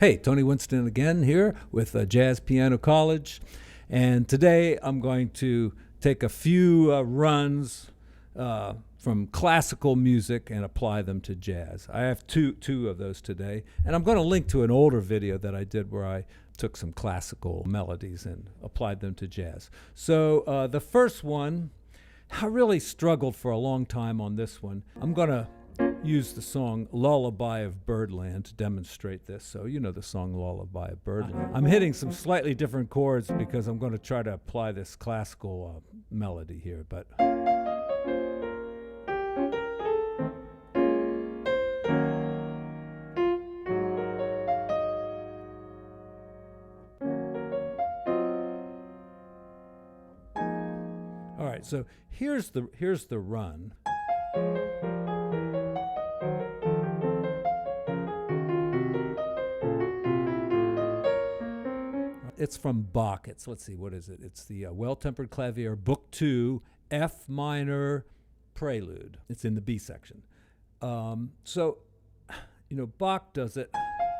Hey, Tony Winston again here with Jazz Piano College. And today I'm going to take a few runs from classical music and apply them to jazz. I have two of those today. And I'm going to link to an older video that I did where I took some classical melodies and applied them to jazz. So the first one, I really struggled for a long time on this one. I'm going to use the song Lullaby of Birdland to demonstrate this. So you know the song Lullaby of Birdland. I'm hitting some slightly different chords because I'm going to try to apply this classical melody here. But all right, so here's the run. It's from Bach. Let's see, what is it? It's the Well-Tempered Clavier, Book 2, F minor Prelude. It's in the B section. So, you know, Bach does it.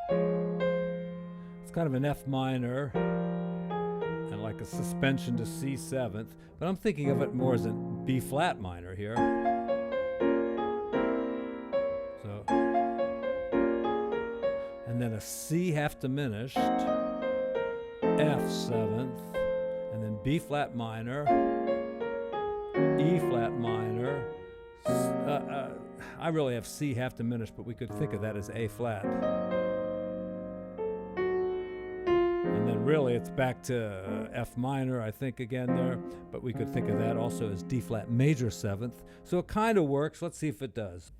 It's kind of an F minor and like a suspension to C seventh, but I'm thinking of it more as an B flat minor here. So, and then a C half diminished, F seventh, and then B flat minor, E flat minor. I really have C half diminished, but we could think of that as A flat. And then really it's back to F minor, I think, again there, but we could think of that also as D flat major seventh. So it kind of works. Let's see if it does.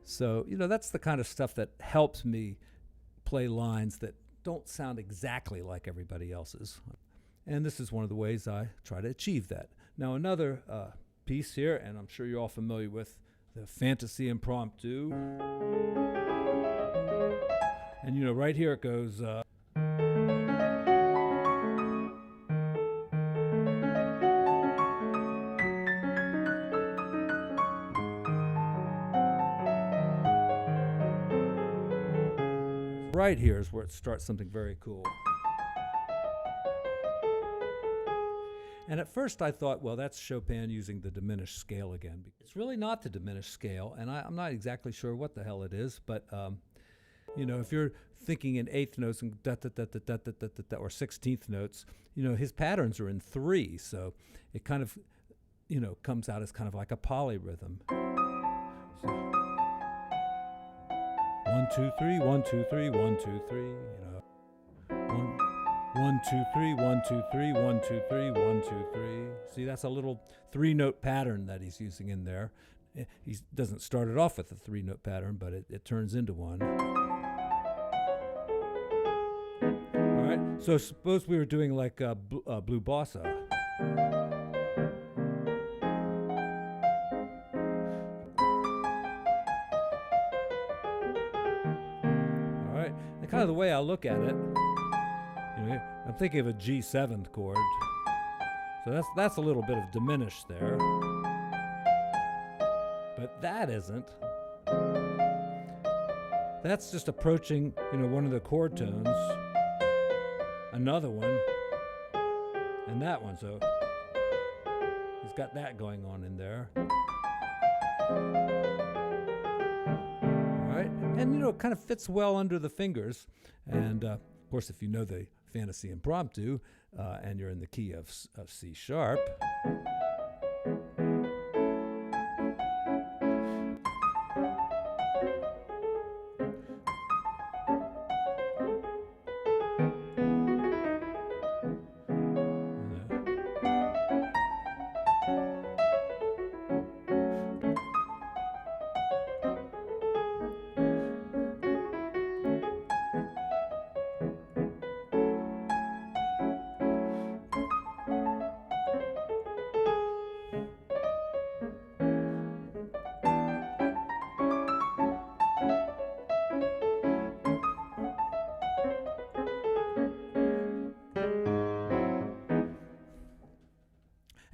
So, you know, that's the kind of stuff that helps me play lines that don't sound exactly like everybody else's. And this is one of the ways I try to achieve that. Now, another piece here, and I'm sure you're all familiar with the Fantasie-Impromptu. And, you know, right here it goes... Right here is where it starts something very cool. And at first I thought, well, that's Chopin using the diminished scale again. It's really not the diminished scale, and I'm not exactly sure what the hell it is, but you know, if you're thinking in eighth notes and da da da da da da da da or 16th notes, you know, his patterns are in 3, so it kind of, you know, comes out as kind of like a polyrhythm. So, 1, 2, 3, 1, 2, 3, 1, 2, 3, you know. 1, 2, 3, 1, 2, 3, 1, 2, 3, 1, 2, 3. See, that's a little 3-note pattern that he's using in there. He doesn't start it off with a 3-note pattern, but it turns into one. All right, so suppose we were doing like blue Bossa. Kind of the way I look at it, you know, I'm thinking of a G7 chord, so that's a little bit of diminished there, but that isn't. That's just approaching, you know, one of the chord tones, another one, and that one. So he's got that going on in there. And, you know, it kind of fits well under the fingers. And, of course, if you know the Fantasie-Impromptu and you're in the key of C sharp,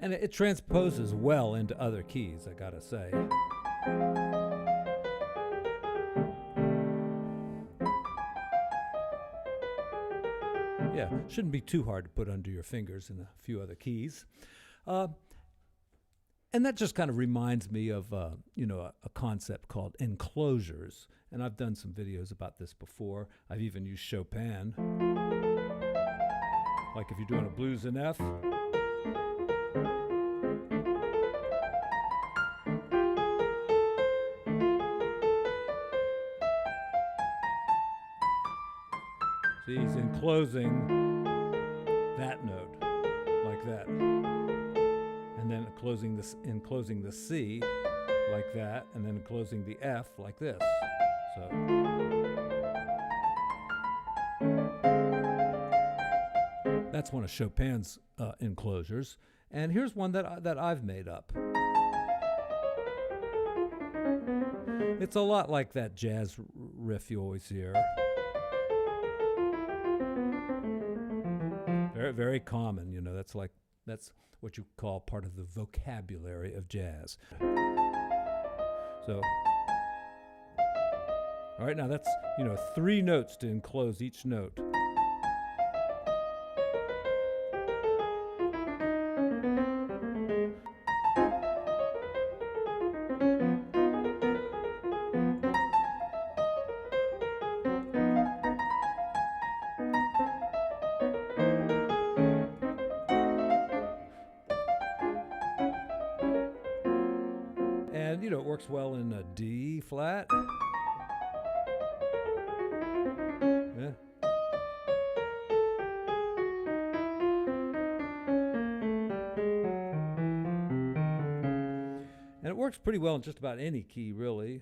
And it transposes well into other keys, I gotta say. Yeah, shouldn't be too hard to put under your fingers in a few other keys. And that just kind of reminds me of, a concept called enclosures. And I've done some videos about this before. I've even used Chopin. Like if you're doing a blues in F. See, he's enclosing that note, like that. And then enclosing the C, like that, and then enclosing the F, like this. So. That's one of Chopin's enclosures. And here's one that I've made up. It's a lot like that jazz riff you always hear. Very, very common, that's what you call part of the vocabulary of jazz. So, all right, now that's, 3 notes to enclose each note. And, it works well in a D flat. Yeah. And it works pretty well in just about any key, really.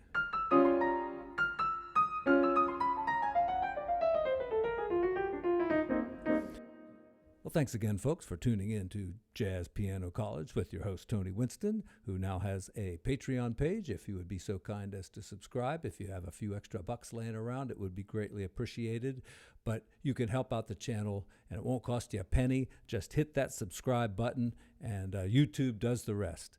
Well, thanks again, folks, for tuning in to Jazz Piano College with your host, Tony Winston, who now has a Patreon page. If you would be so kind as to subscribe, if you have a few extra bucks laying around, it would be greatly appreciated. But you can help out the channel, and it won't cost you a penny. Just hit that subscribe button, and YouTube does the rest.